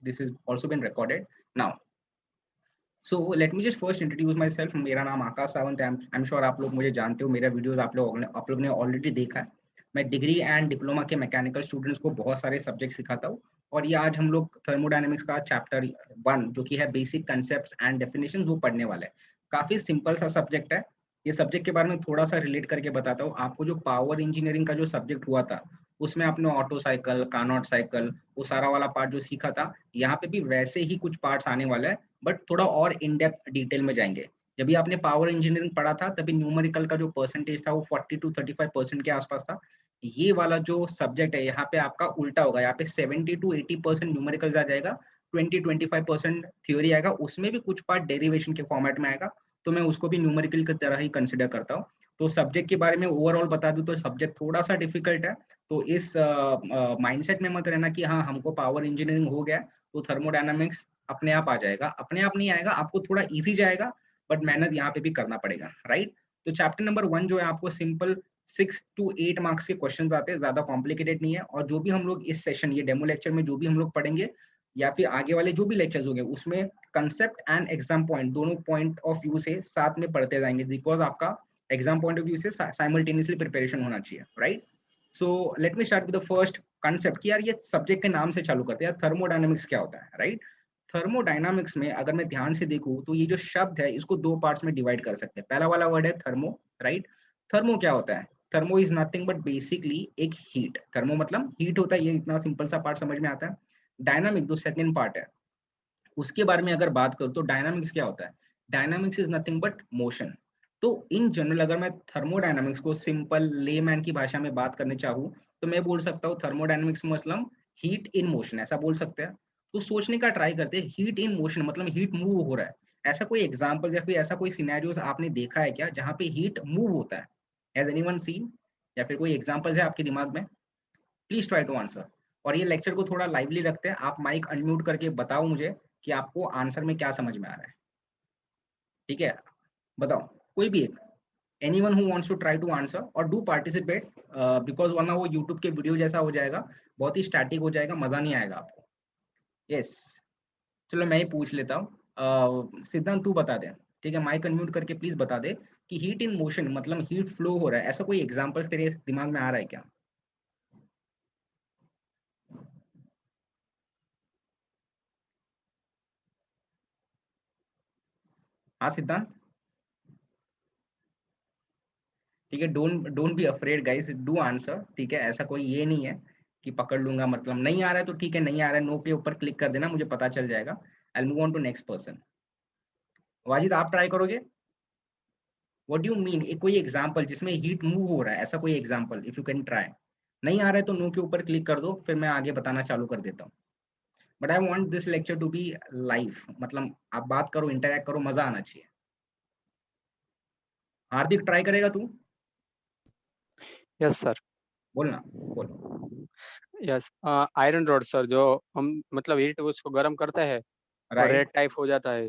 this is also been recorded now. So let me just first introduce myself. मेरा नाम आकाश सावंत है. I'm sure आप लोग मुझे जानते हो, मेरा वीडियोस आप लोग ने ऑलरेडी देखा है. मैं डिग्री एंड डिप्लोमा के मैकेनिकल स्टूडेंट्स को बहुत सारे सब्जेक्ट सिखाता हूँ, और ये आज हम लोग थर्मोडायनेमिक्स का चैप्टर 1 जो कि है बेसिक कंसेप्ट्स एंड डेफिनेशन वो पढ़ने वाले हैं. काफी सिंपल सा सब्जेक्ट है. ये सब्जेक्ट के बारे में थोड़ा सा रिलेट करके बताता हूँ आपको. जो पावर इंजीनियरिंग का जो सब्जेक्ट हुआ था उसमें आपने ऑटो साइकिल, कार्नोट साइकिल, वो सारा वाला पार्ट जो सीखा था, यहाँ पे भी वैसे ही कुछ पार्ट्स आने वाला है, बट थोड़ा और इन डेप्थ डिटेल में जाएंगे. जब भी आपने पावर इंजीनियरिंग पढ़ा था तभी न्यूमेरिकल का जो परसेंटेज था वो 40 to 35% के आसपास था. ये वाला जो सब्जेक्ट है यहाँ पे आपका उल्टा होगा. यहाँ पे 70 to 80% न्यूमेरिकल आ जाएगा, 20-25% थ्योरी आएगा. उसमें भी कुछ पार्ट डेरिवेशन के फॉर्मेट में आएगा, तो मैं उसको भी न्यूमेरिकल की तरह ही कंसिडर करता हूँ. तो सब्जेक्ट के बारे में ओवरऑल बता दूं तो सब्जेक्ट थोड़ा सा डिफिकल्ट है. तो इस माइंडसेट में मत रहना कि हाँ हमको पावर इंजीनियरिंग हो गया तो थर्मोडायनामिक्स अपने आप आ जाएगा. अपने आप नहीं आएगा, आपको थोड़ा इजी जाएगा, बट मेहनत यहाँ पे भी करना पड़ेगा, राइट. तो चैप्टर नंबर 1 जो है आपको सिंपल 6 to 8 मार्क्स के क्वेश्चंस आते हैं, ज्यादा कॉम्प्लिकेटेड नहीं है. और जो भी हम लोग इस सेशन, ये डेमो लेक्चर में जो भी हम लोग पढ़ेंगे या फिर आगे वाले जो भी लेक्चर्स होंगे, उसमें कंसेप्ट एंड एग्जाम पॉइंट दोनों पॉइंट ऑफ व्यू से साथ में पढ़ते जाएंगे, बिकॉज आपका एग्जाम पॉइंट ऑफ व्यू से साइमल्टेनियसली प्रिपरेशन होना चाहिए, right. So let me start with the first concept कि यार ये सब्जेक्ट के नाम से चालू करते हैं. यार थर्मोडायनामिक्स क्या होता है, राइट. थर्मोडायनामिक्स में अगर मैं ध्यान से देखूं तो ये जो शब्द है इसको दो पार्ट्स में डिवाइड कर सकते हैं. पहला वाला वर्ड है थर्मो, राइट. थर्मो क्या होता है? Thermo is nothing but basically एक हीट. थर्मो मतलब हीट होता है, ये इतना सिंपल सा पार्ट समझ में आता है. डायनामिक जो सेकंड पार्ट है उसके बारे में अगर बात करूं तो डायनामिक्स क्या होता है? Dynamics is nothing but motion. तो इन जनरल अगर मैं थर्मोडायनामिक्स को सिंपल लेमैन की भाषा में बात करने चाहूँ तो मैं बोल सकता हूँ थर्मोडायनामिक्स मतलब हीट इन मोशन, ऐसा बोल सकते हैं. तो सोचने का ट्राई करते हैं, हीट इन मोशन मतलब हीट मूव हो रहा है. ऐसा कोई एग्जांपल या फिर ऐसा कोई सिनेरियोस आपने देखा है क्या जहाँ पे हीट मूव होता है? Has anyone seen? या फिर कोई एग्जांपल्स है आपके दिमाग में? Please try to answer. और ये लेक्चर को थोड़ा लाइवली रखते हैं. आप माइक अनम्यूट करके बताओ मुझे कि आपको आंसर में क्या समझ में आ रहा है. ठीक है, बताओ कोई भी एक. Anyone who wants to try to answer और डू पार्टिसिपेट, बिकॉज वरना वो यूट्यूब के वीडियो जैसा हो जाएगा, बहुत ही स्टैटिक हो जाएगा, मजा नहीं आएगा आपको. यस, चलो मैं ही पूछ लेता हूँ. सिद्धांत तू बता दे, ठीक है, माइक अनम्यूट करके प्लीज बता दे कि हीट इन मोशन मतलब हीट फ्लो हो रहा है, ऐसा कोई एग्जांपल्स तेरे दिमाग में आ रहा है क्या? हाँ सिद्धांत, ठीक है. Don't don't be afraid guys, do answer. ठीक है, ऐसा कोई ये नहीं है कि पकड़ लूंगा, मतलब नहीं आ रहा है तो ठीक है, नहीं आ रहा है, नो के ऊपर क्लिक कर देना, मुझे पता चल जाएगा. I will move on to next person. Wajid आप ट्राई करोगे? What do you mean? कोई एग्जांपल जिसमें हीट मूव हो रहा है, ऐसा कोई example if you can try. नहीं आ रहा है तो नो के ऊपर क्लिक कर दो, फिर मैं आगे बताना चालू कर देता हूँ. But I want this lecture to be live, मतलब आप बात करो, इंटरैक्ट करो, मजा आना चाहिए. हार्दिक ट्राई करेगा तू? Yes sir. बोलना, बोल. यस, आयरन रॉड सर, जो हम मतलब हीट उसको गर्म करते हैं और राइट, रेड टाइप हो जाता है.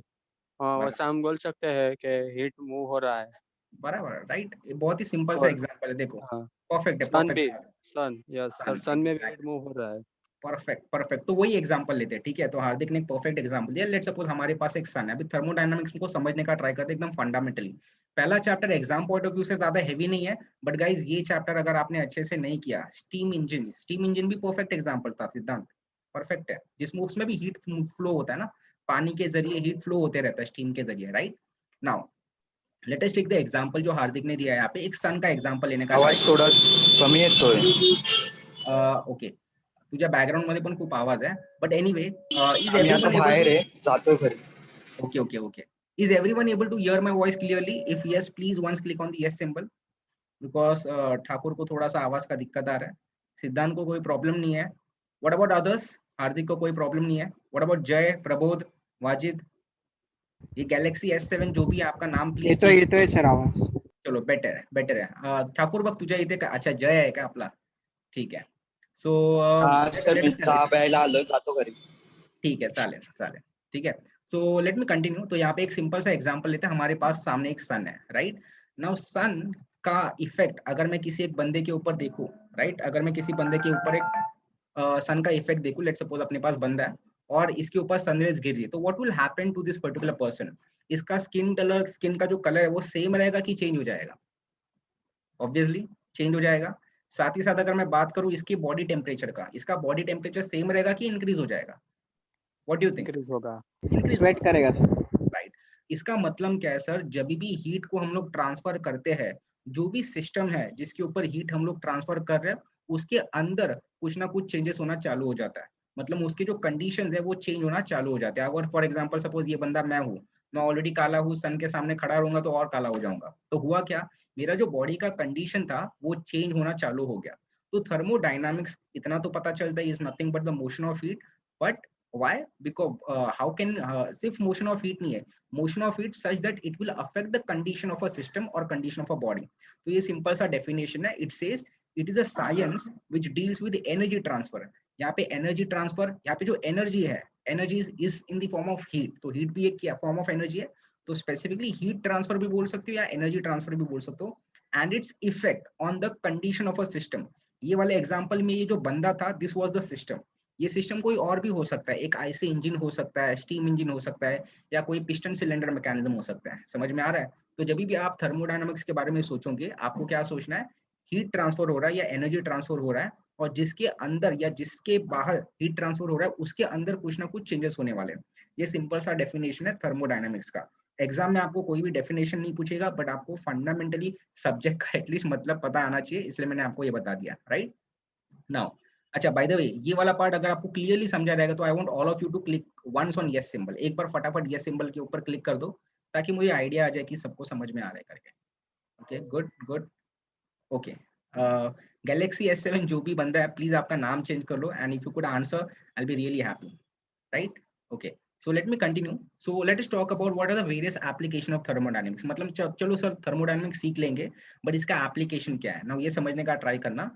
बराबर, वैसा हम बोल सकते हैं कि हीट मूव हो रहा है. बराबर, राइट. ये बहुत ही सिंपल सा और एग्जांपल है, देखो. हाँ, परफेक्ट है, सन भी. परफेक्ट. सन, यस सर, सन, सन में भी हीट एग्जैक्ट, मूव हो रहा है. Perfect, perfect. तो वही एग्जांपल लेते हैं, ठीक है. तो हार्दिक ने एक परफेक्ट एग्जांपल दिया. लेट्स सपोज हमारे पास एक सन है. अभी थर्मोडायनामिक्स को समझने का ट्राई करते हैं एकदम फंडामेंटली. पहला chapter exam point of view से ज्यादा हैवी नहीं है, बट गाइज ये चैप्टर अगर आपने अच्छे से नहीं किया, स्टीम इंजन, स्टीम इंजन भी परफेक्ट एग्जांपल था सिद्धांत. परफेक्ट है, जिसमें उसमें भी हीट फ्लो होता है ना, पानी के जरिए हीट फ्लो होते रहता है स्टीम के जरिए, right. Now let us take the example जो हार्दिक ने दिया है यहाँ पे. एक सन का एग्जांपल लेने का ट्राई. आवाज थोडा कमी येतोय. ओके, तुझ्या बॅकग्राऊंड मध्ये पण खूप आवाज आहे, बट एनिवे, इज आम्ही आता एव्हरीवन एबल बाहेर टू. आहे, जातोय घरी. Okay, okay, okay. Is everyone able to hear my voice clearly? If yes, please once click on the yes symbol. Because Thakur को थोड़ा सा आवाज का दिक्कत आ रहा है. सिद्धांत को कोई प्रॉब्लम नहीं है. What about others? हार्दिक को कोई प्रॉब्लम नहीं है. What about जय, प्रबोध, वाजिद? ये गैलेक्सी S7 जो भी है, आपका नाम प्लीज. येतोय सर आवाज. चलो बेटर है, बेटर है. ठाकुर बघ तुझ्या इथे का, अच्छा जय आहे का आपला? ठीक आहे. सो हा सर, मी चहा प्यायला आलोय, जातो घरी. ठीक है, चालेल चालेल, ठीक है. So let me continue. तो यहाँ पे एक सिंपल सा एग्जांपल लेते हैं. हमारे पास सामने एक सन है, राइट. नाउ सन का इफेक्ट अगर मैं किसी एक बंदे के ऊपर देखूं, राइट, अगर मैं किसी बंदे के ऊपर एक सन का इफेक्ट देखूं, लेट सपोज अपने पास बंदा है और इसके ऊपर सनरेज गिर रही है, तो what will happen to this particular person? इसका स्किन का जो कलर है वो सेम रहेगा कि चेंज हो जाएगा? ऑब्वियसली चेंज हो जाएगा। साथ ही साथ अगर मैं बात करूं इसकी बॉडी टेम्परेचर का, इसका बॉडी टेम्परेचर सेम रहेगा कि इंक्रीज हो जाएगा? What do you think? Increase होगा। इंक्रीज स्वेट करेगा सर। राइट। इसका मतलब क्या है सर, जब भी हीट को हम लोग ट्रांसफर करते हैं, जो भी सिस्टम है जिसके ऊपर हीट हम लोग ट्रांसफर कर रहे हैं, उसके अंदर कुछ ना कुछ चेंजेस होना चालू हो जाता है। मतलब उसके जो कंडीशंस है वो चेंज होना चालू हो जाते हैं। अगर फॉर एग्जांपल सपोज ये बंदा मैं हूँ, मैं ऑलरेडी काला हूँ, सन के सामने खड़ा रहूंगा तो और काला हो जाऊंगा, तो हुआ क्या, मेरा जो बॉडी का कंडीशन था वो चेंज होना चालू हो गया। तो थर्मोडायनामिक्स इतना तो पता चलता है, is nothing but the motion of heat. But why? Because how can, सिर्फ मोशन ऑफ हीट नहीं है, motion of heat such that it will affect the condition of a system or condition of a body. तो ये simple सा definition है। It says it is a science which deals with energy transfer. यहाँ पे energy transfer, यहाँ पे जो energy है, energy is in the form of heat, तो हीट भी एक फॉर्म ऑफ एनर्जी है। तो स्पेसिफिकली हीट ट्रांसफर भी बोल सकते हो या एनर्जी ट्रांसफर भी बोल सकते हो। And its effect on the condition of a system. ये वाले एग्जांपल में ये जो बंदा था, दिस वाज द सिस्टम। ये सिस्टम कोई और भी हो सकता है, एक आईसी इंजन हो सकता है, स्टीम इंजन हो सकता है, या कोई पिस्टन सिलेंडर मैकेनिज्म हो सकता है। समझ में आ रहा है? तो जब भी आप थर्मोडायनामिक्स के बारे में सोचोगे, आपको क्या सोचना है, हीट ट्रांसफर हो रहा है या एनर्जी ट्रांसफर हो रहा है, और जिसके अंदर या जिसके बाहर हीट ट्रांसफर हो रहा है उसके अंदर कुछ ना कुछ चेंजेस होने वाले हैं। ये सिंपल सा डेफिनेशन है थर्मोडायनामिक्स का। एग्जाम में आपको कोई भी डेफिनेशन नहीं पूछेगा, बट आपको फंडामेंटली सब्जेक्ट का एटलीस्ट मतलब पता आना चाहिए, इसलिए मैंने आपको ये बता दिया। राइट नाउ, अच्छा बाय द वे, ये वाला पार्ट अगर आपको क्लियरली समझा रहेगा तो I want all of you to click once on yes symbol. एक बार फटाफट यस सिंबल के ऊपर क्लिक कर दो, ताकि मुझे आइडिया आ जाए कि सबको समझ में आ रहा है करके। Okay good good. Okay, Galaxy S7 जो भी बंदा है, प्लीज आपका नाम चेंज कर लो, and if you could answer I will be really happy. Right, okay, so let me continue. So let us talk about what are the various application of thermodynamics. मतलब चलो सर थर्मोडायनामिक्स सीख लेंगे, but इसका application क्या है ना, ये समझने का ट्राई करना।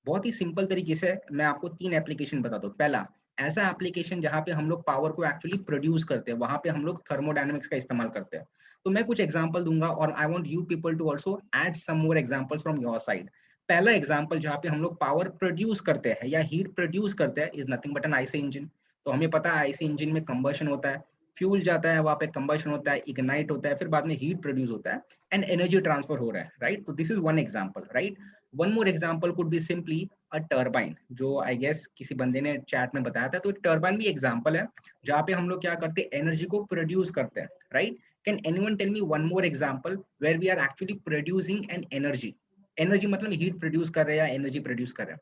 बहुत ही सिंपल तरीके से मैं आपको 3 एप्लीकेशन बताता हूँ। पहला, ऐसा एप्लीकेशन जहाँ पे हम लोग पावर को एक्चुअली प्रोड्यूस करते हैं, वहां पे हम लोग थर्मोडायनामिक्स का इस्तेमाल करते हैं। तो मैं कुछ एग्जांपल दूंगा, और I want you people to also add some more examples from your side. पहला एग्जांपल जहाँ पे हम लोग पावर प्रोड्यूस करते हैं या हीट प्रोड्यूस करते हैं, is nothing but an IC engine. तो हमें पता है आईसी इंजन में कंबशन होता है, फ्यूल जाता है, वहां पे कंबशन होता है, इग्नाइट होता है, फिर बाद में हीट प्रोड्यूस होता है एंड एनर्जी ट्रांसफर हो रहा है। राइट, तो this is one example. Right, one more example could be simply a turbine, जो आई गेस किसी बंदे ने चैट में बताया था। तो टर्बाइन भी एग्जांपल है जहाँ पे हम लोग क्या करते हैं, एनर्जी को प्रोड्यूस करते हैं। Right, can anyone tell me one more example where we are actually producing an energy? Energy मतलब हीट प्रोड्यूस कर रहे हैं या एनर्जी प्रोड्यूस कर रहे हैं।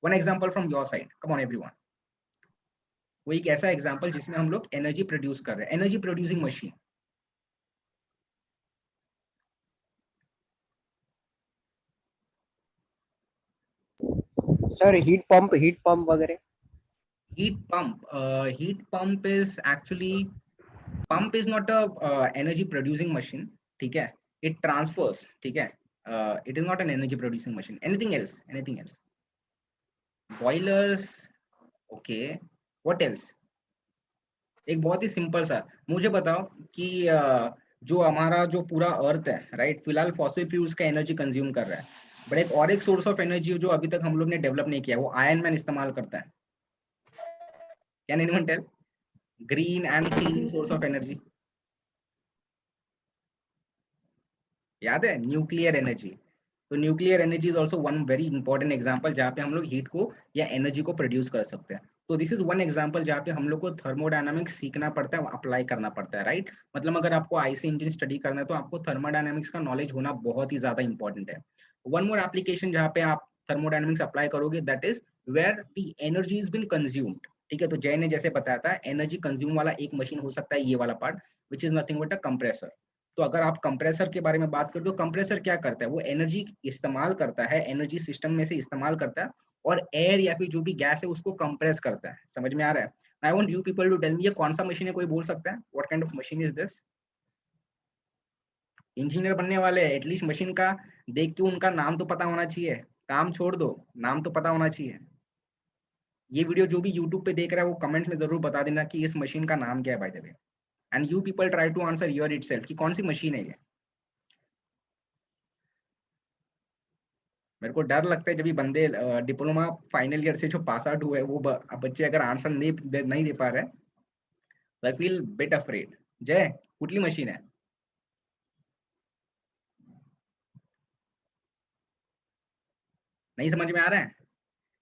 One example from your side, come on everyone. वो एक ऐसा एग्जांपल जिसमें हम लोग एनर्जी प्रोड्यूस कर रहे हैं, energy producing machine. Sir heat pump वगैरह। Heat pump is actually, pump is not a energy producing machine. ठीक है, it transfers. ठीक है, it is not an energy producing machine. Anything else? Anything else? Boilers. Okay, what else? एक बहुत ही simple सा, मुझे बताओ कि जो हमारा जो पूरा अर्थ है, राइट, फिलहाल फॉसिल फ्यूल्स का एनर्जी कंज्यूम कर रहा है, बट एक और एक सोर्स ऑफ एनर्जी जो अभी तक हम लोग ने डेवलप नहीं किया, वो आयरन मैन इस्तेमाल करता है। Can anyone tell? Green and clean source of energy, याद है? Nuclear energy. तो nuclear energy is also one very important example जहाँ पे हम लोग हीट को या एनर्जी को प्रोड्यूस कर सकते हैं। तो दिस इज वन एग्जांपल जहाँ पे हम लोग को थर्मोडायनामिक्स सीखना पड़ता है, अप्लाई करना पड़ता है। राइट, मतलब अगर आपको आईसी इंजन स्टडी करना है तो आपको थर्मोडायनामिक्स का नॉलेज होना बहुत ही ज्यादा इंपॉर्टेंट है। वन मोर एप्लीकेशन जहाँ पे आप थर्मोडायनामिक्स अप्लाई करोगे, that is where the energy is been consumed. ठीक है, तो जय ने जैसे बताया था, एनर्जी कंज्यूम वाला एक मशीन हो सकता है ये वाला part, which is nothing but a compressor. तो अगर आप कंप्रेसर के बारे में बात करें तो कंप्रेसर क्या करता है, वो एनर्जी इस्तेमाल करता है, एनर्जी सिस्टम में से इस्तेमाल करता है, और एयर या फिर जो भी गैस है उसको कंप्रेस करता है। समझ में आ रहा है? I want you people to tell me, ये कौन सा मशीन है, कोई बोल सकता है? What kind of machine is this? Engineer बनने वाले एटलीस्ट मशीन का देख के उनका नाम तो पता होना चाहिए। काम छोड़ दो, नाम तो पता होना चाहिए। ये वीडियो जो भी यूट्यूब पे देख रहा है वो कमेंट्स में जरूर बता देना कि इस मशीन का नाम क्या है by the way, and you people try to answer your itself कि कौन सी मशीन है ये। मेरे को डर लगता है जब भी बंदे डिप्लोमा फाइनल ईयर से जो पास आउट हुए वो बच्चे अगर आंसर नहीं दे पा रहे हैं, I feel bit afraid. जय, कुठली मशीन है? नहीं समझ में आ रहा है?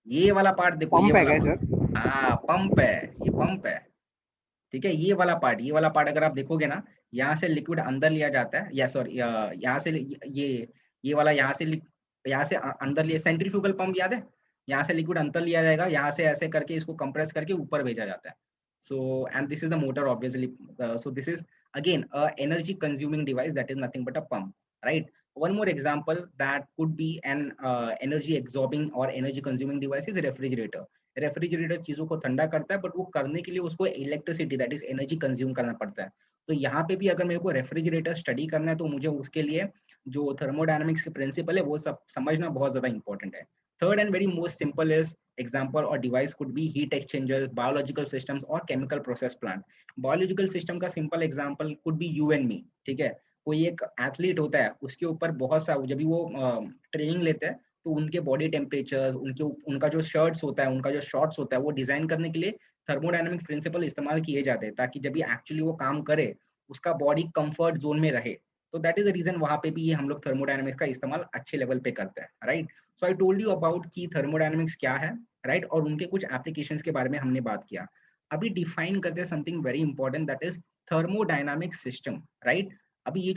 ये वाला पार्ट देखो, ये पंप है वाला क्या part. सर? हाँ पंप है, ये पंप है, ठीक है। ये वाला पार्ट अगर आप देखोगे ना, यहाँ से लिक्विड अंदर लिया जाता है, या सॉरी यहाँ से ये वाला यहाँ से अंदर लिया, सेंट्रीफ्यूगल पंप याद है? यहाँ से लिक्विड अंदर लिया जाएगा, यहाँ से ऐसे करके इसको कंप्रेस करके ऊपर भेजा जाता है। So and this is the motor obviously, so this is again a energy consuming device that is nothing but a pump, right? One more example that could be an energy absorbing or energy consuming device is refrigerator. Refrigerator चीजों को ठंडा करता है, but वो करने के लिए उसको electricity that is energy consume करना पड़ता है। तो यहाँ पे भी अगर मेरे को रेफ्रिजरेटर स्टडी करना है तो मुझे उसके लिए जो थर्मोडायनामिक्स के प्रिंसिपल है वो सब समझना बहुत ज्यादा इंपॉर्टेंट है। Third and very most simple is example और device could be heat exchanger, biological systems और chemical process plant. Biological system का simple example could be you and me, ठीक है। कोई एक एथलीट होता है, उसके ऊपर बहुत सा, जब भी वो ट्रेनिंग लेते हैं तो उनके बॉडी टेम्परेचर, उनका जो शर्ट्स होता है, उनका जो शॉर्ट्स होता है, वो डिजाइन करने के लिए थर्मोडायनामिक्स प्रिंसिपल इस्तेमाल किए जाते हैं, ताकि जब भी एक्चुअली वो काम करे उसका बॉडी कंफर्ट जोन में रहे। तो दैट इज द रीजन वहां पे भी ये हम लोग थर्मोडायनामिक्स का इस्तेमाल अच्छे लेवल पे करते हैं, right. So I told you about की थर्मोडायनामिक्स क्या है, राइट, और उनके कुछ एप्लीकेशंस के बारे में हमने बात किया। अभी डिफाइन करते हैं something very important, that is thermodynamic system, right. अभी ये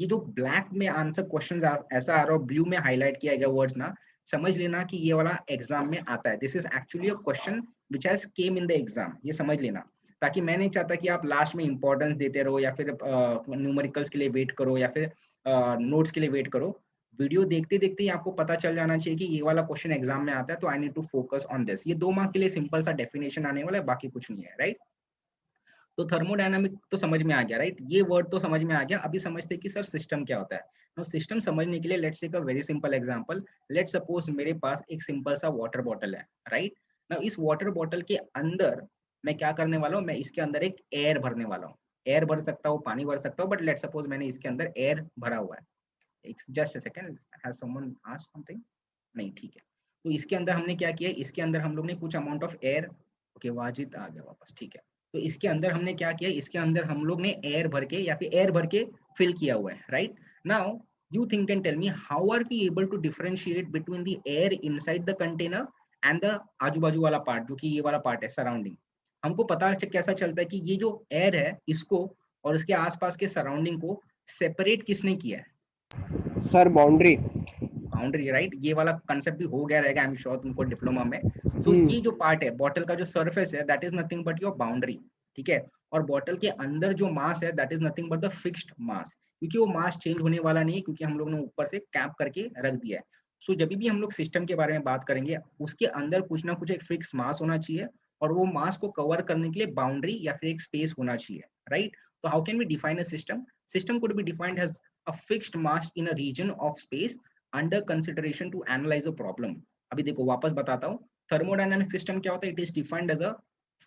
जो ब्लैक में आंसर क्वेश्चन ऐसा आ रहा है, ब्लू में हाईलाइट किया गया वर्ड्स ना, समझ लेना कि ये वाला एग्जाम में आता है। This is actually a question which has came in the exam, ये समझ लेना। ताकि मैं नहीं चाहता कि आप लास्ट में इंपॉर्टेंस देते रहो, या फिर न्यूमेरिकल्स के लिए वेट करो, या फिर नोट्स के लिए वेट करो। वीडियो देखते देखते ही आपको पता चल जाना चाहिए कि ये वाला क्वेश्चन एग्जाम में आता है, तो I need to focus on this. ये 2 मार्क के लिए सिंपल सा डेफिनेशन आने वाला है, बाकी कुछ नहीं है, राइट। तो थर्मोडायनामिक तो समझ में आ गया, राइट, ये वर्ड तो समझ में आ गया। अभी समझते हैं कि सर सिस्टम क्या होता है। तो सिस्टम समझने के लिए let's take a very simple example. Let's suppose मेरे पास एक सिंपल सा वाटर बॉटल है, राइट। नाउ इस वाटर बॉटल के अंदर मैं क्या करने वाला हूँ, मैं इसके अंदर एक एयर भरने वाला हूँ। एयर भर सकता हूँ, पानी भर सकता हूँ, बट लेट्स सपोज मैंने इसके अंदर एयर भरा हुआ है। Just a second, has someone asked something? नहीं, ठीक है। तो इसके अंदर हमने क्या किया, इसके अंदर हम लोग ने कुछ amount of air, okay Wajid आ गया वापस, ठीक है। तो इसके अंदर हमने क्या किया, इसके अंदर हम लोग ने एयर भर के या फिर एयर भर के फिल किया हुआ है, right. Now you think and tell me how are we able to differentiate between the air inside the container and द आजू बाजू वाला पार्ट, जो कि ये वाला पार्ट है सराउंडिंग। हमको पता कैसा चलता है कि ये जो एयर है इसको और इसके आसपास के सराउंडिंग को सेपरेट किसने किया है? Sir boundary. Boundary, right. ये वाला कंसेप्ट भी हो गया रहेगा आई एम श्योर तुमको डिप्लोमा में। सो ये जो पार्ट है बॉटल का, जो सरफेस है, that is nothing but your boundary, ठीक है। और बॉटल के अंदर जो मास है that is nothing but the fixed mass, क्योंकि वो मास चेंज होने वाला नहीं है, क्योंकि हम लोग ने ऊपर से कैप करके रख दिया है। सो जब भी हम लोग सिस्टम के बारे में बात करेंगे, उसके अंदर कुछ ना कुछ एक फिक्स मास होना चाहिए, और वो मास को कवर करने के लिए बाउंड्री या फिर एक स्पेस होना चाहिए, राइट। तो how can we define a system? System could be defined as a fixed mass in a region of space under consideration to analyse a problem. अभी देखो वापस बताता हूँ, थर्मोडायनामिक सिस्टम क्या होता है, it is defined as a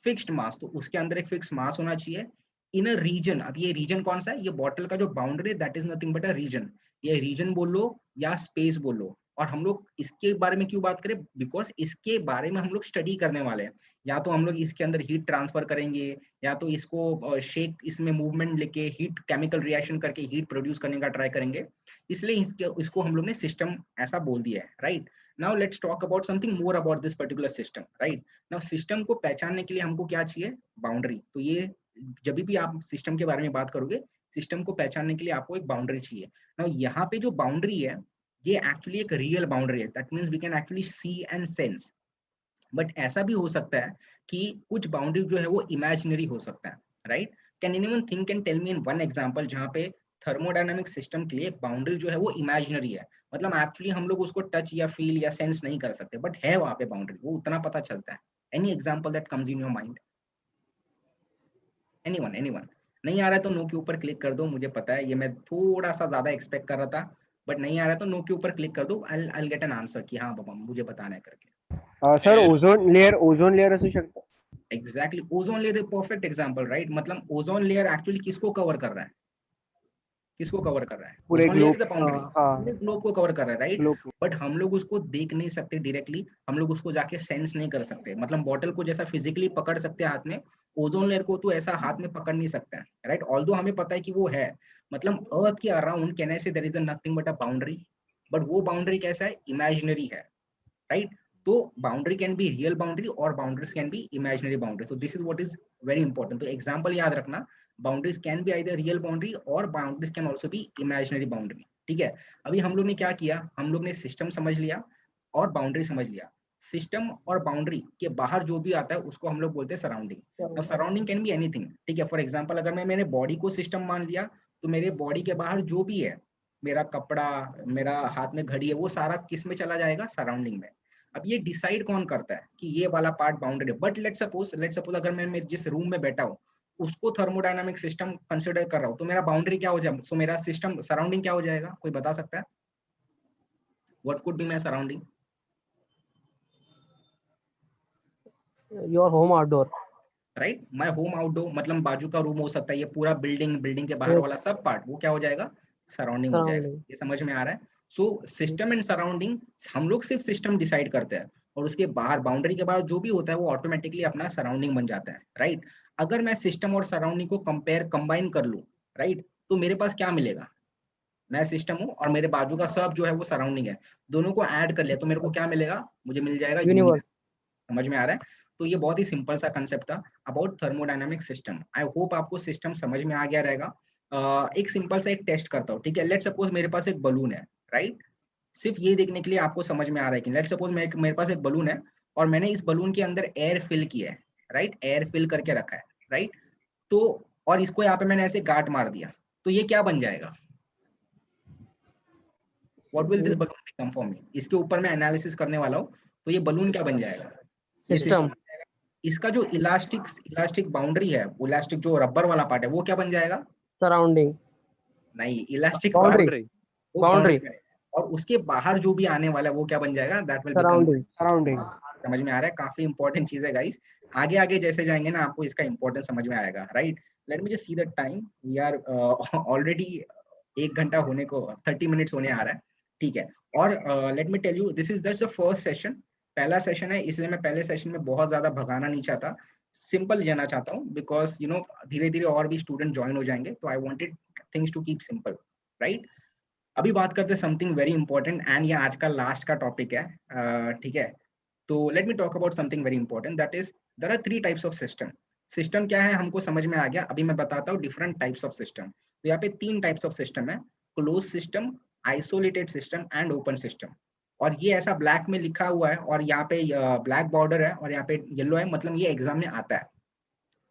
fixed mass, तो उसके अंदर एक फिक्स मास होना चाहिए इन अ रीजन। अब ये रीजन कौन सा है, ये बॉटल का जो boundary that is nothing but a region. ये रीजन बोलो या स्पेस बोलो। और हम लोग इसके बारे में क्यों बात करें, बिकॉज इसके बारे में हम लोग स्टडी करने वाले हैं। या तो हम लोग इसके अंदर हीट ट्रांसफर करेंगे, या तो इसको शेक, इसमें मूवमेंट लेके हीट, केमिकल रिएक्शन करके हीट प्रोड्यूस करने का ट्राई करेंगे। इसलिए इसको हम लोग ने सिस्टम ऐसा बोल दिया है, right. Now let's talk about something more about this particular system, right. Now system को पहचानने के लिए हमको क्या चाहिए, बाउंड्री। तो ये जब भी आप सिस्टम के बारे में बात करोगे, सिस्टम को पहचानने के लिए आपको एक बाउंड्री चाहिए। नाउ यहाँ पे जो बाउंड्री है ये एक्चुअली एक रियल बाउंड्री है, that means we can actually see and sense. But ऐसा भी हो सकता है कि कुछ बाउंड्री जो है वो इमेजिनरी हो सकता है, right. Can anyone think and tell me in one example जहां पे थर्मोडायनामिक सिस्टम के लिए बाउंड्री जो है वो इमेजिनरी है, मतलब एक्चुअली हम लोग उसको टच या फील या सेंस नहीं कर सकते, बट है वहां पे बाउंड्री, वो उतना पता चलता है। Any example that comes in your mind? Anyone? नहीं आ रहा है तो नो के ऊपर क्लिक कर दो, मुझे पता है ये मैं थोड़ा सा ज्यादा एक्सपेक्ट कर रहा था, बट नहीं आ रहा है तो नो के ऊपर क्लिक कर दो। आई गेट एन आंसर कि हाँ बाबा मुझे बताना है करके। सर ओझोन लेयर असू शकतं. Exactly, ozone layer perfect example, right. मतलब ओजोन लेयर एक्चुअली किसको कवर कर रहा है, किसको कवर कर रहा है? पूरे ozone layer is the globe. Boundary, पूरे ग्लोब को कवर कर रहा है, राइट। ग्लोब. बट हम लोग उसको देख नहीं सकते डायरेक्टली, हम लोग उसको जाके सेंस नहीं कर सकते। मतलब बॉटल को जैसा फिजिकली पकड़ सकते हैं हाथ में, ओजोन लेयर को तो ऐसा हाथ में पकड़ नहीं सकता है, राइट? ऑल्दो हमें पता है कि वो है, मतलब अर्थ के around can I say there is nothing but a boundary, but वो बाउंड्री कैसा है? इमेजिनरी है, राइट? तो boundary can be real boundary और boundaries can be imaginary boundary. So this is what is very important. तो example याद रखना, boundaries can be either real boundary और boundaries can also be imaginary boundary, ठीक है? अभी हम लोग ने क्या किया, हम लोग ने सिस्टम समझ लिया और बाउंड्री समझ लिया। सिस्टम और बाउंड्री के बाहर जो भी आता है उसको हम लोग बोलते हैं surrounding. Now surrounding can be anything, ठीक है? फॉर एग्जांपल अगर मैं मेरे बॉडी को सिस्टम मान लिया, तो मेरे बॉडी के बाहर जो भी है, मेरा कपड़ा, मेरा हाथ में घड़ी है, वो सारा किस में चला जाएगा? सराउंडिंग में। अब ये डिसाइड कौन करता है कि ये वाला पार्ट बाउंड्री है? बट लेट सपोज अगर मैं जिस रूम में बैठा हूँ उसको थर्मोडायनामिक सिस्टम कंसिडर कर रहा हूँ, तो मेरा बाउंड्री क्या हो जाएगा? सो मेरा सिस्टम सराउंडिंग क्या हो जाएगा? कोई बता सकता है? What could be my surrounding? Your home outdoor. Right, my home outdoor मतलब बाजू का रूम हो सकता है, ये पूरा बिल्डिंग, बिल्डिंग के बाहर वाला सब पार्ट, वो क्या हो जाएगा? सराउंडिंग हो जाएगा। सराउंडिंग। ये समझ में आ रहा है? सो सिस्टम एंड सराउंडिंग हम लोग सिर्फ सिस्टम डिसाइड करते हैं, और उसके बाहर बाउंड्री के बाहर जो भी होता है वो ऑटोमेटिकली अपना सराउंडिंग बन जाता है, राइट? अगर मैं सिस्टम और सराउंडिंग को कंबाइन कर लूं, राइट, तो मेरे पास क्या मिलेगा? मैं सिस्टम हूँ और मेरे बाजू का सब जो है वो सराउंडिंग है, दोनों को ऐड कर लिया तो मेरे को क्या मिलेगा? मुझे मिल जाएगा यूनिवर्स। समझ में आ रहा है? तो ये बहुत ही सिंपल सा कंसेप्ट था about thermodynamic system. I hope आपको सिस्टम समझ में आ गया रहेगा। एक सिंपल सा एक टेस्ट करता हूँ, ठीक है? लेट सपोज मेरे पास एक बलून है, राइट? सिर्फ ये देखने के लिए आपको समझ में आ रहा है कि लेट सपोज मेरे पास एक बलून है और मैंने इस बलून के अंदर एयर फिल किया है, राइट? एयर फिल करके रखा है, राइट? तो और इसको यहाँ पे मैंने ऐसे गांठ मार दिया, तो ये क्या बन जाएगा? What will this balloon become for me? इसके ऊपर मैं एनालिसिस करने वाला हूँ, तो ये बलून क्या बन जाएगा? सिस्टम। इसका जो इलास्टिक बाउंड्री है, इलास्टिक जो रबर वाला पार्ट है, वो क्या बन जाएगा? सराउंडिंग। नहीं, इलास्टिक बाउंड्री। वो बाउंड्री। बाउंड्री है, और उसके बाहर जो भी आने वाला है वो क्या बन जाएगा? That will become surrounding. Surrounding. समझ में आ रहा है? काफी इंपॉर्टेंट चीज है गाइस। आगे आगे जैसे जाएंगे ना आपको इसका इंपॉर्टेंस समझ में आएगा, right? Let me just see the time, we are already 1 घंटा होने को, 30 मिनट्स होने आ रहा है, ठीक है? और let me tell you, this is just the first session, पहला सेशन है, इसलिए मैं पहले सेशन में बहुत ज्यादा भगाना नहीं चाहता, सिंपल जाना चाहता हूँ, बिकॉज यू नो धीरे धीरे और भी स्टूडेंट ज्वाइन हो जाएंगे, तो I wanted things to keep simple, right? अभी बात करते हैं समथिंग वेरी इंपॉर्टेंट, एंड ये आज का लास्ट का टॉपिक है, ठीक है? तो let me talk about something very important, that is there are 3 types of system. System क्या है हमको समझ में आ गया, अभी मैं बताता हूँ डिफरेंट टाइप्स ऑफ सिस्टम। तो यहाँ पे 3 टाइप्स ऑफ सिस्टम है, close system, isolated system and open system. और ये ऐसा ब्लैक में लिखा हुआ है और यहाँ पे ब्लैक बॉर्डर है और यहाँ पे येलो है, मतलब ये एग्जाम में आता है।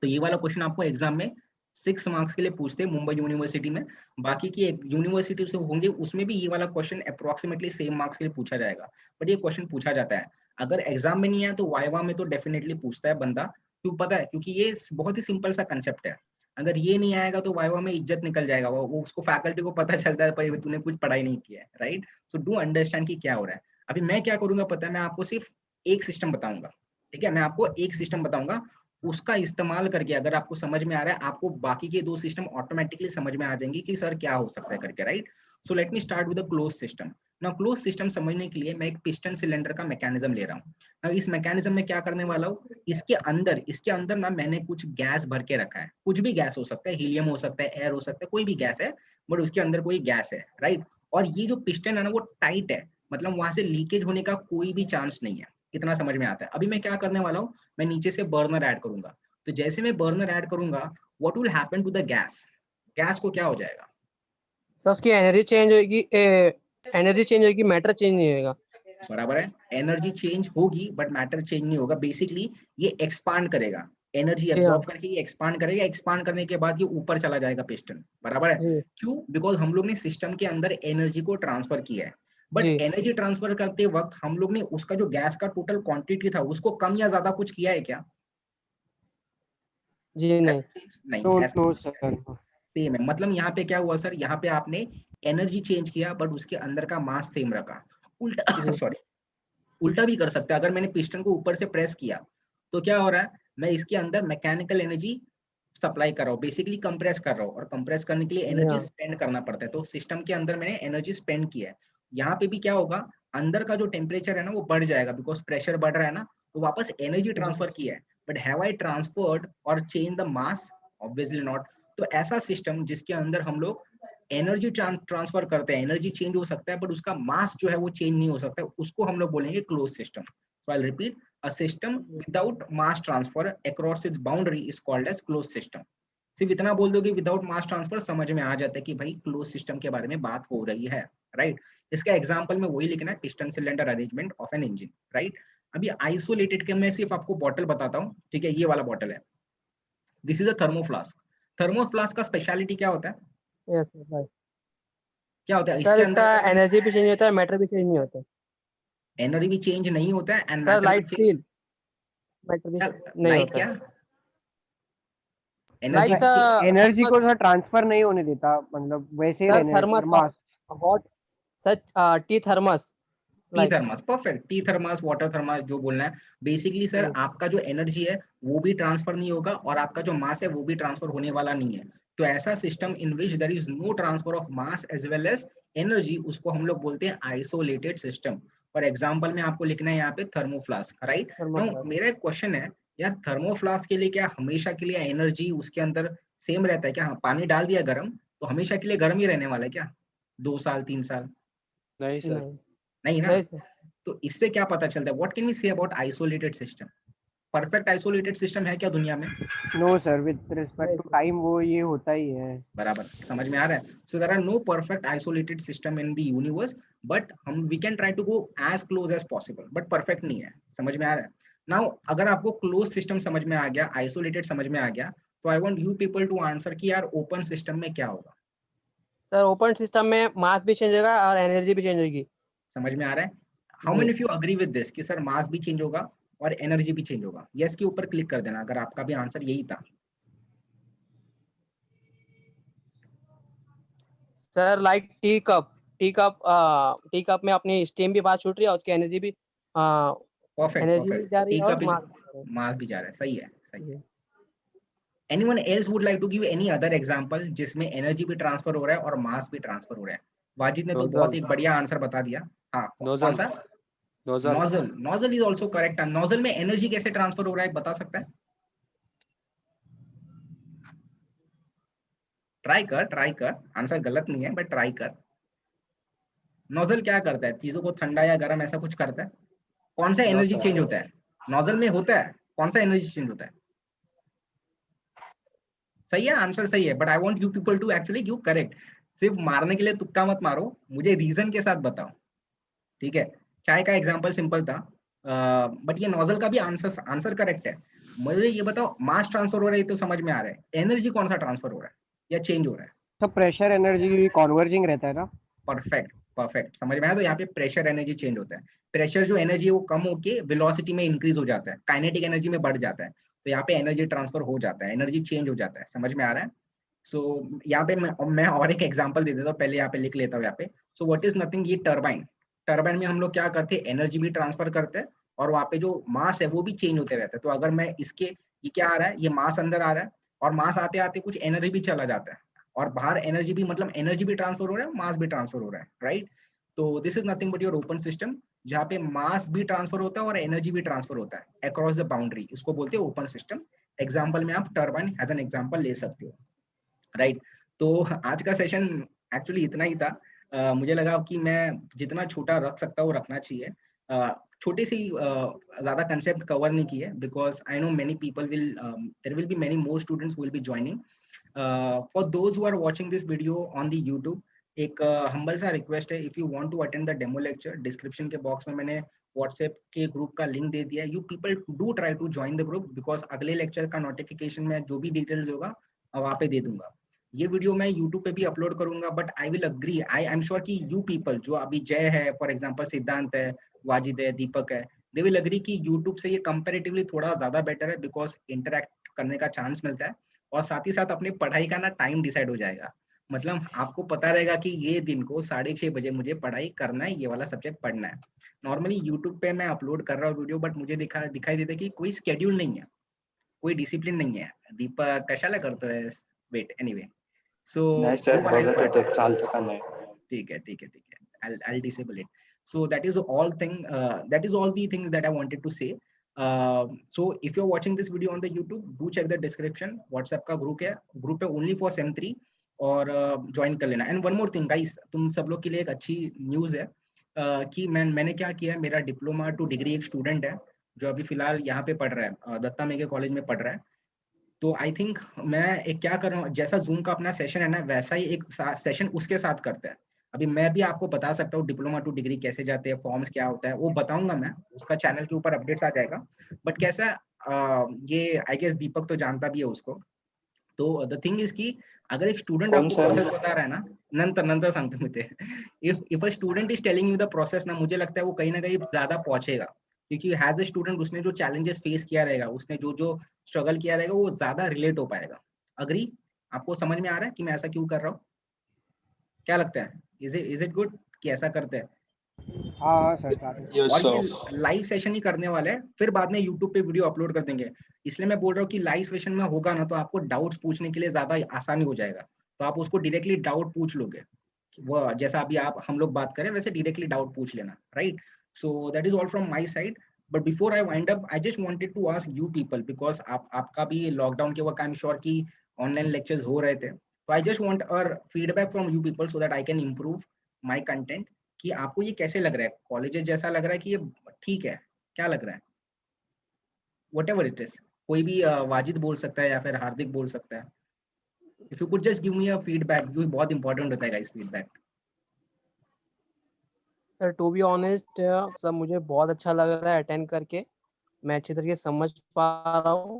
तो ये वाला क्वेश्चन आपको एग्जाम में 6 मार्क्स के लिए पूछते हैं मुंबई यूनिवर्सिटी में, बाकी की यूनिवर्सिटी से होंगे उसमें भी ये वाला क्वेश्चन अप्रोक्सीमेटली सेम मार्क्स के लिए पूछा जाएगा, बट ये क्वेश्चन पूछा जाता है। अगर एग्जाम में नहीं है तो वाइवा में तो डेफिनेटली पूछता है बंदा, क्यों पता है? क्योंकि ये बहुत ही सिंपल सा कंसेप्ट है। अगर ये नहीं आएगा तो वाइवा में इज्जत निकल जाएगा, वो उसको फैकल्टी को पता चलता है पर तूने कुछ पढ़ाई नहीं किया है, राइट? सो डू अंडरस्टैंड कि क्या हो रहा है। अभी मैं क्या करूंगा पता है, मैं आपको सिर्फ एक सिस्टम बताऊंगा, ठीक है? मैं आपको एक सिस्टम बताऊंगा, उसका इस्तेमाल करके अगर आपको समझ में आ रहा है, आपको बाकी के 2 सिस्टम ऑटोमेटिकली समझ में आ जाएंगे कि सर क्या हो सकता है करके, right? So let me start with the close system. Now close system समझने के लिए मैं एक पिस्टन सिलेंडर का मैकेनिज्म ले रहा हूँ। नाउ इस मैकेनिज्म में क्या करने वाला हूँ, इसके अंदर ना मैंने कुछ गैस भर के रखा है, कुछ भी गैस हो सकता है, हीलियम हो सकता है, एयर हो सकता है, कोई भी गैस है, बट उसके अंदर कोई गैस है, राइट? और ये जो पिस्टन है ना वो टाइट है, मतलब वहां से लीकेज होने का कोई भी चांस नहीं है, इतना समझ में आता है। अभी मैं क्या करने वाला हूँ, मैं नीचे से बर्नर ऐड करूंगा, तो जैसे मैं बर्नर ऐड करूंगा, what will happen to the gas? Gas को क्या हो जाएगा? तो उसकी एनर्जी चेंज होगी, मैटर चेंज नहीं होगा। बराबर है, एनर्जी चेंज होगी बट मैटर चेंज नहीं होगा। बेसिकली ये एक्सपांड करेगा, एनर्जी एब्जॉर्ब करके ये एक्सपांड करेगा, एक्सपांड करने के बाद ये ऊपर चला जाएगा पिस्टन, बराबर है? जी। क्यों? बिकॉज हम लोग ने सिस्टम के अंदर एनर्जी को ट्रांसफर किया है, बट जी। एनर्जी ट्रांसफर करते वक्त हम लोग ने उसका जो गैस का टोटल क्वांटिटी था उसको कम या ज्यादा कुछ किया है क्या? जी नहीं। नहीं, नो ऐसा नो सर। सेम है। मतलब यहाँ पे क्या हुआ सर, यहाँ पे आपने एनर्जी चेंज किया बट उसके अंदर का मास सेम रखा। उल्टा जी। सॉरी, उल्टा भी कर सकते हैं। अगर मैंने पिस्टन को ऊपर से प्रेस किया तो क्या हो रहा है, मैं इसके अंदर मैकेनिकल एनर्जी सप्लाई कर रहा हूँ, बेसिकली कंप्रेस कर रहा हूँ, और कंप्रेस करने के लिए एनर्जी स्पेंड करना पड़ता है, तो सिस्टम के अंदर मैंने एनर्जी स्पेंड किया है। यहाँ पे भी क्या होगा, अंदर का जो टेम्परेचर है ना वो बढ़ जाएगा, बिकॉज प्रेशर बढ़ रहा है ना, तो वापस एनर्जी ट्रांसफर किया है, बट हैव आई ट्रांसफर्ड और change the mass? Obviously not. तो ऐसा सिस्टम जिसके अंदर हम लोग एनर्जी ट्रांसफर करते हैं, एनर्जी चेंज हो सकता है बट उसका मास जो है वो चेंज नहीं हो सकता, उसको हम लोग बोलेंगे close system. So I repeat, a system without mass transfer across its boundary is called as close system. सिर्फ इतना बोल दोगे विदाउट मास ट्रांसफर, समझ में आ जाता है कि भाई क्लोज सिस्टम के बारे में बात हो रही है, राइट। इसका एग्जांपल में वही लिखना है, piston cylinder arrangement of an engine, right. अभी आइसोलेटेड के मैं सिर्फ आपको बॉटल बताता हूँ, ठीक है, ये वाला बॉटल है, दिस इज अ थर्मोफ्लास्क। थर्मोफ्लास्क का स्पेशलिटी क्या होता है? Yes sir. क्या होता है सर इसके इसका अंदर? एनर्जी भी चेंज होता है, मैटर भी चेंज नहीं होता। एनर्जी भी चेंज नहीं होता है एंड सर मैटर भी लाइट चेंज। स्टील मैटर भी नहीं लाइट होता। क्या? एनर्जी लाइक सर एनर्जी को थर्मस। सर ट्रांसफर नहीं होने देता, मतलब वैसे ही सर रहने देता thermos thermos. Hot sir T thermos T like. Thermos, perfect, T thermos, water thermos जो बोलना है। बेसिकली सर आपका जो एनर्जी है वो भी ट्रांसफर नहीं होगा और आपका जो मास है वो भी ट्रांसफर होने वाला नहीं है। तो ऐसा system in which there is no transfer of mass as well as energy, उसको हम लोग बोलते हैं आइसोलेटेड सिस्टम। और एग्जांपल में आपको लिखना है यहाँ पे थर्मोफ्लास्क, राइट। नाउ मेरा एक क्वेश्चन है यार, थर्मोफ्लास्क के लिए क्या हमेशा के लिए एनर्जी उसके अंदर सेम रहता है क्या? हाँ, पानी डाल दिया गर्म तो हमेशा के लिए गर्म ही रहने वाला है क्या? 2 साल 3 साल? नहीं सर। नहीं नहीं ना। नहीं सर। तो इससे क्या पता चलता है? What can we say about isolated system? Perfect isolated system है क्या दुनिया में? नो सर, विद रिस्पेक्ट नहीं टू सर। टाइम वो ये होता ही है। बराबर, समझ में आ रहा है। So there are no perfect isolated system in the universe, but हम we can try to go as close as possible, but perfect नहीं है। समझ में आ रहा है? नाउ अगर आपको क्लोज सिस्टम समझ में आ गया, आइसोलेटेड समझ में आ गया, तो I want you people to answer कि यार ओपन सिस्टम में क्या होगा? सर ओपन सिस्टम में मास भी चेंज होगा और एनर्जी भी चेंज होगी। समझ में आ रहा है? हाउ जी। Many of you agree with this कि सर मास भी चेंज होगा और एनर्जी भी चेंज होगा? यस के ऊपर क्लिक कर देना अगर आपका भी आंसर यही था। सर लाइक टी कप में अपनी स्टीम भी बाहर छूट रही है और उसकी एनर्जी भी परफेक्ट एनर्जी भी परफेक्ट, जा तो रही टी है का और भी मास भी जा रहा है। मास भी जा रहा है, सही है, सही है। जी। Anyone else would like to give any other example जिसमें एनर्जी भी ट्रांसफर हो रहा है और मास भी ट्रांसफर हो रहा है? वाजिद ने तो बहुत नोजल। एक बढ़िया आंसर बता दिया। हाँ, कौन नोजल। सा? Nozzle. Nozzle. Nozzle is also correct. Nozzle में एनर्जी कैसे ट्रांसफर हो रहा है बता सकता है? ट्राई कर, आंसर गलत नहीं है बट ट्राई कर। नोजल क्या करता है? चीजों को ठंडा या गर्म ऐसा कुछ करता है? कौन सा नो एनर्जी सर। चेंज होता है नोजल में? होता है कौन सा एनर्जी चेंज होता है? सही है, आंसर सही है, but I want you people to actually give correct. सिर्फ मारने के लिए तुक्का मत मारो, मुझे रीजन के साथ बताओ, ठीक है। चाय का एग्जांपल सिंपल था, बट ये नोजल का भी आंसर आंसर करेक्ट है। मुझे ये बताओ, मास ट्रांसफर हो रहा है तो समझ में आ रहा है, एनर्जी कौन सा ट्रांसफर हो रहा है या चेंज हो रहा है? तो प्रेशर एनर्जी कॉन्वर्जिंग रहता है ना। परफेक्ट परफेक्ट, समझ में आया। तो यहाँ पे प्रेशर एनर्जी चेंज होता है। प्रेशर जो एनर्जी है वो कम होके वेलोसिटी में इंक्रीज हो जाता है, काइनेटिक एनर्जी में बढ़ जाता है, तो यहाँ पे एनर्जी ट्रांसफर हो जाता है, एनर्जी चेंज हो जाता है। समझ में आ रहा है? सो यहाँ पे मैं और एक एग्जांपल दे देता हूँ, पहले यहाँ पे लिख लेता हूँ यहाँ पे। सो व्हाट इज नथिंग, ये टरबाइन। टरबाइन में हम लोग क्या करते हैं, एनर्जी भी ट्रांसफर करते हैं और वहाँ पे जो मास है वो भी चेंज होते रहता है। तो अगर मैं इसके, ये क्या आ रहा है, ये मास अंदर आ रहा है और मास आते आते कुछ एनर्जी भी चला जाता है और बाहर एनर्जी भी, मतलब एनर्जी भी ट्रांसफर हो रहा है, मास भी ट्रांसफर हो रहा है, राइट। तो this is nothing but your open system, जहाँ पे मास भी ट्रांसफर होता है और एनर्जी भी ट्रांसफर होता है अक्रॉस द बाउंड्री, इसको बोलते हैं ओपन सिस्टम। एग्जाम्पल में आप टरबाइन एज एन एग्जाम्पल ले सकते हो, राइट। तो आज का सेशन एक्चुअली इतना ही था। मुझे लगा कि मैं जितना छोटा रख सकता हूँ रखना चाहिए। छोटे सी ज्यादा कंसेप्ट कवर नहीं किए, because I know many people will, there will be many more students will be joining. For those who are watching this video on the YouTube, एक हम्बल सा रिक्वेस्ट है, if you want to attend the demo lecture, description के box में मैंने WhatsApp के group का link दे दिया है। You people do try to join the group, because अगले लेक्चर का नोटिफिकेशन में जो भी डिटेल्स होगा वहाँ पे दे दूंगा। ये वीडियो मैं YouTube पे भी अपलोड करूंगा, but I will agree, I am sure कि यू पीपल, जो अभी जय है फॉर एग्जांपल, सिद्धांत है, वाजिद है, दीपक है, दे विल अग्री कि YouTube से ये कंपैरेटिवली थोड़ा ज्यादा बेटर है, बिकॉज इंटरेक्ट करने का चांस मिलता है और साथ ही साथ अपनी पढ़ाई का ना टाइम डिसाइड हो जाएगा। मतलब आपको पता रहेगा कि ये दिन को 6:30 बजे मुझे पढ़ाई करना है, ये वाला सब्जेक्ट पढ़ना है। नॉर्मली यूट्यूब पे मैं अपलोड कर रहा हूँ वीडियो, बट मुझे दिखाई देता है कि कोई स्केड्यूल नहीं है, कोई डिसिप्लिन नहीं है। दीपक कशाला करतोय? वेट, एनीवे, सो नाही वो सर, वाला एक बघत पॉइंट होतो है। चालतं का नाही. ठीक है ठीक है ठीक है, I'll disable it. So that is all thing, that is all the things that I wanted to say. So if you're watching this video on the YouTube, do check the description. WhatsApp का group है only for SEM 3 और join कर लेना. And one more thing guys, तुम सब लोग के लिए एक अच्छी न्यूज़ है कि मैंने क्या किया है, मेरा डिप्लोमा टू डिग्री एक स्टूडेंट है जो अभी फिलहाल यहाँ पे पढ़ रहा है, दत्ता मेघे कॉलेज में पढ़ रहा है. तो आई थिंक मैं एक क्या कर रहा हूँ, जैसा जूम का अपना सेशन है ना, वैसा ही एक सेशन उसके साथ करते हैं. अभी मैं भी आपको बता सकता हूँ डिप्लोमा टू डिग्री कैसे जाते हैं, फॉर्म्स क्या होता है, वो बताऊंगा मैं, उसका चैनल के ऊपर अपडेट्स आ जाएगा. बट कैसा ये आई गेस दीपक तो जानता भी है उसको. तो द थिंग इज की अगर एक स्टूडेंट कौन आपको सा है? प्रोसेस बता रहा है ना, नंतर सांगतो मी ते. If a student is telling you the process ना, मुझे लगता है वो कहीं ना कहीं ज्यादा पहुंचेगा, क्योंकि हैज अ स्टूडेंट उसने जो चैलेंजेस फेस किया रहेगा, उसने जो जो स्ट्रगल किया रहेगा, वो ज्यादा रिलेट हो पाएगा. अग्री? आपको समझ में आ रहा है कि मैं ऐसा क्यों कर रहा हूँ? क्या लगता है? इज इट गुड कि ऐसा करते हैं? हाँ सर चालेल. Yes, और sir. ये लाइव सेशन ही करने वाले हैं, फिर बाद में यूट्यूब पे वीडियो अपलोड कर देंगे. इसलिए मैं बोल रहा हूँ कि लाइव सेशन में होगा ना, तो आपको डाउट्स पूछने के लिए ज्यादा आसानी हो जाएगा. तो आप उसको डायरेक्टली डाउट पूछ लोगे, वो जैसा अभी हम लोग बात करें वैसे डायरेक्टली डाउट पूछ लेना, right? So that is all from my side. But before I wind up, I just wanted to ask you people, because आपका भी लॉकडाउन के वक्त आई एम श्योर कि ऑनलाइन लेक्चर्स हो रहे थे. तो I just want feedback from you people so that I can improve my content. कि आपको ये कैसे लग रहा है, कॉलेजेस जैसा लग रहा है कि ये ठीक है, क्या लग रहा है? व्हाटएवर इट इज, कोई भी वाजिद बोल सकता है या फिर हार्दिक बोल सकता है. If you could just give me a feedback, ये बहुत इंपॉर्टेंट होता है guys, feedback. Sir to be honest सब मुझे बहुत अच्छा लग रहा है अटेंड करके. मैं अच्छी तरीके से समझ पा रहा हूँ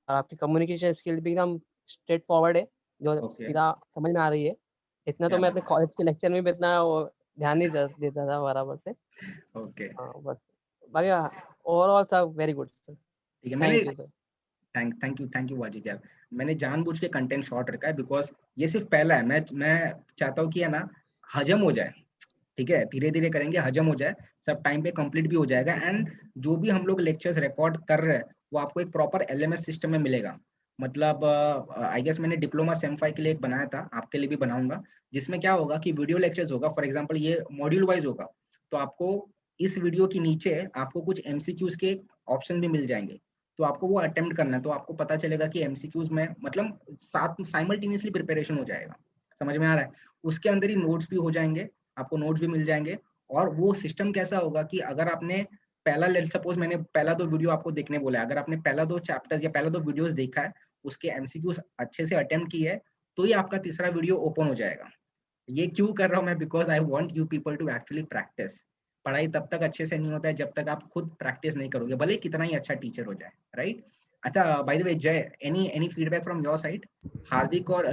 और आपकी कम्युनिकेशन स्किल भी एकदम स्ट्रेट फॉरवर्ड है, जो Okay. सीधा समझ में आ रही है. इतना तो क्या मैं अपने कॉलेज के लेक्चर में भी इतना वो ध्यान नहीं देता था बराबर से. ओके, हाँ बस बाकी ओवरऑल सब वेरी गुड सर. ठीक है. मैंने thank you sir. Thank you Wajid यार. मैंने जानबूझ के कंटेंट शॉर्ट रखा है बिकॉज ये सिर्फ पहला है. मैं चाहता हूँ कि है ना, हजम हो जाए. ठीक है, धीरे धीरे करेंगे, हजम हो जाए, सब टाइम पे कंप्लीट भी हो जाएगा. एंड जो भी हम लोग लेक्चर्स रिकॉर्ड कर रहे हैं, वो आपको एक प्रॉपर एलएमएस सिस्टम में मिलेगा. मतलब आई गेस मैंने डिप्लोमा सेम 5 के लिए एक बनाया था, आपके लिए भी बनाऊंगा, जिसमें क्या होगा कि वीडियो लेक्चर्स होगा. फॉर एग्जांपल ये मॉड्यूल वाइज होगा, तो आपको इस वीडियो के नीचे आपको कुछ एमसीक्यूज के ऑप्शन भी मिल जाएंगे. तो आपको वो अटेम्प्ट करना है, तो आपको पता चलेगा कि एमसीक्यूज में मतलब साथ साइमल्टेनियसली प्रिपरेशन हो जाएगा. समझ में आ रहा है? उसके अंदर ही नोट्स भी हो जाएंगे, आपको नोट्स भी मिल जाएंगे. और वो सिस्टम कैसा होगा कि अगर आपने सपोज मैंने पहला 2 वीडियो आपको देखने बोला है, अगर आपने पहला 2 चैप्टर्स या पहला 2 वीडियोस देखा है, उसके एमसीक्यूज अच्छे से अटेम्प्ट किए है, तो ही आपका तीसरा वीडियो ओपन हो जाएगा. ये क्यों कर रहा हूँ मैं? Because I want you people to actually practise. पढ़ाई तब तक अच्छे से नहीं होता है जब तक आप खुद प्रैक्टिस नहीं करोगे, भले कितना ही अच्छा टीचर हो जाए, राइट? अच्छा, by the way Jay, any feedback from your side? Hardik और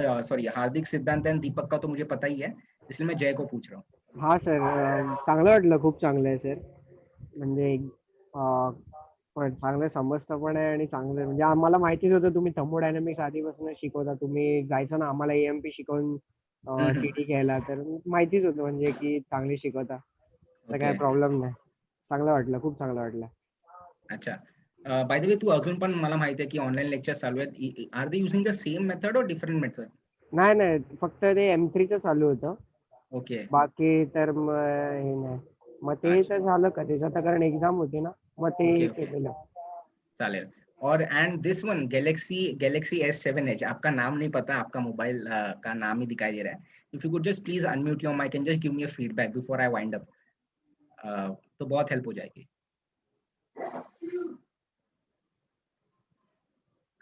हार्दिक, सिद्धांत एंड दीपक का तो मुझे पता ही है, इसलिए मैं जय को पूछ रहा हूँ. हा सर चांगलं वाटलं, खूप चांगलं आहे सर. म्हणजे पण चांगलं समजतं पण आहे आणि चांगलं म्हणजे आम्हाला माहितीच होतं तुम्ही थर्मोडायनामिक्स आधीपासून शिकवता. तुम्ही जायचं ना आम्हाला एएमपी शिकवून टीटी घ्यायला, तर माहितीच होतं म्हणजे की चांगली शिकवता, तर काय ओके, प्रॉब्लेम नाही. चांगलं वाटलं, खूप चांगलं वाटलं. अच्छा. बाय द वे तू अजून पण मला माहिती आहे की ऑनलाईन लेक्चर चालू आहेत. Are they using the same method or different method? नाही नाही, फक्त ते M3चं चालू होतं, ओके, बाकी तर मग हे नाही. मग ते अच्छा, तर झालं का त्याचं, आता कारण एक्झाम होती ना, मग ते ओके, ओके, केलेलं. चालेल. और and this one Galaxy S7 Edge, आपका नाम नहीं पता, आपका मोबाइल का नाम ही दिखाई दे रहा है. If you could just please unmute your mic and just give me a feedback before I wind up, तो बहुत हेल्प हो जाएगी.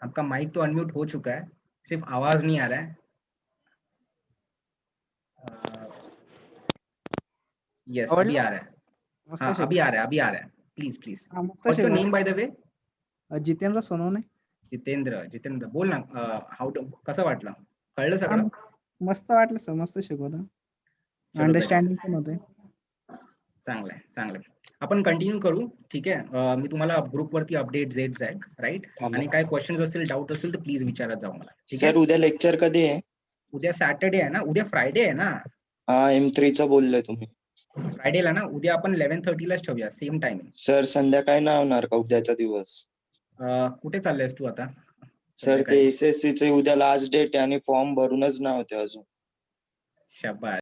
आपका माइक तो अनम्यूट हो चुका है, सिर्फ आवाज नहीं आ रहा है. यस, अभी आ रहा है. हाँ, अभी आ रहा है. Please. What's your name by the वे? जितेंद्र सोनवणे. जितेंद्र बोल ना. हाउ टू, कसं वाटलं? कळलं सगळं? मस्त वाटलं सर, मस्त शिकवता, चलो अंडरस्टँडिंग पण होते. चांगलंय. आपण कंटिन्यू करू, ठीक आहे. मी तुम्हाला ग्रुपवरती अपडेट देत जाईल, राईट? आणि काय क्वेश्चन्स असतील, डाऊट असेल तर प्लीज विचारत जाऊ मला, ठीक सर आहे? उद्या लेक्चर कधी आहे? उद्या सॅटर्डे आहे ना, उद्या फ्रायडे आहे ना. हा, M3चं बोललोय तुम्ही. फ्रायडेला ना, उद्या आपण 11:30 लाच ठेवूया, सेम टायमिंग. सर संध्याकाळी नाही होणार का उद्याचा दिवस? कुठे चाललेस तू आता? सर ते SSC चे उद्या लास्ट डेट आहे आणि फॉर्म भरूनच नाही होते अजून. शाबास.